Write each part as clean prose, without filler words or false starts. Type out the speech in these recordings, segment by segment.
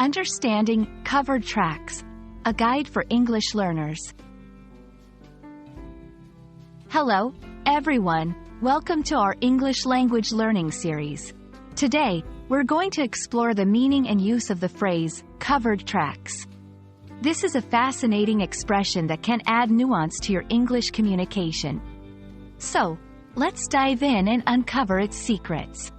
Understanding covered tracks, a guide for English learners. Hello, everyone. Welcome to our English language learning series. Today, we're going to explore the meaning and use of the phrase, covered tracks. This is a fascinating expression that can add nuance to your English communication. So, let's dive in and uncover its secrets.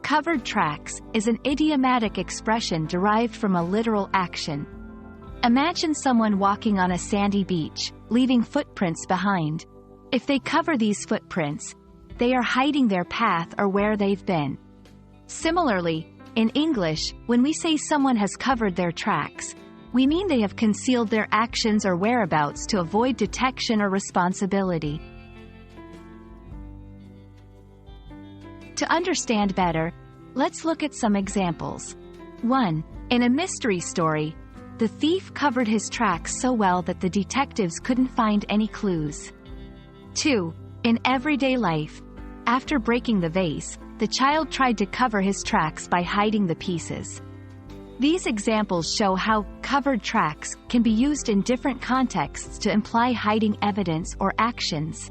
Covered tracks is an idiomatic expression derived from a literal action. Imagine someone walking on a sandy beach, leaving footprints behind. If they cover these footprints, they are hiding their path or where they've been. Similarly, in English, when we say someone has covered their tracks, we mean they have concealed their actions or whereabouts to avoid detection or responsibility. To understand better, let's look at some examples. 1. In a mystery story, the thief covered his tracks so well that the detectives couldn't find any clues. 2. In everyday life, after breaking the vase, the child tried to cover his tracks by hiding the pieces. These examples show how covered tracks can be used in different contexts to imply hiding evidence or actions.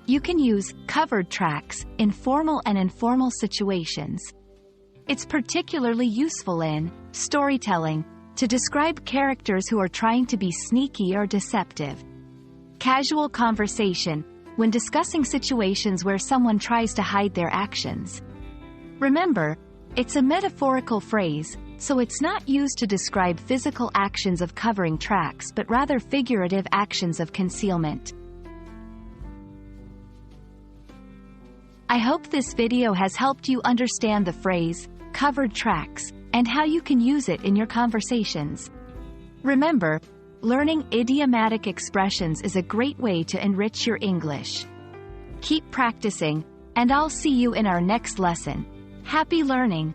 You can use covered tracks in formal and informal situations. It's particularly useful in storytelling to describe characters who are trying to be sneaky or deceptive. Casual conversation when discussing situations where someone tries to hide their actions. Remember, it's a metaphorical phrase, so it's not used to describe physical actions of covering tracks but rather figurative actions of concealment. I hope this video has helped you understand the phrase, covered tracks, and how you can use it in your conversations. Remember, learning idiomatic expressions is a great way to enrich your English. Keep practicing, and I'll see you in our next lesson. Happy learning!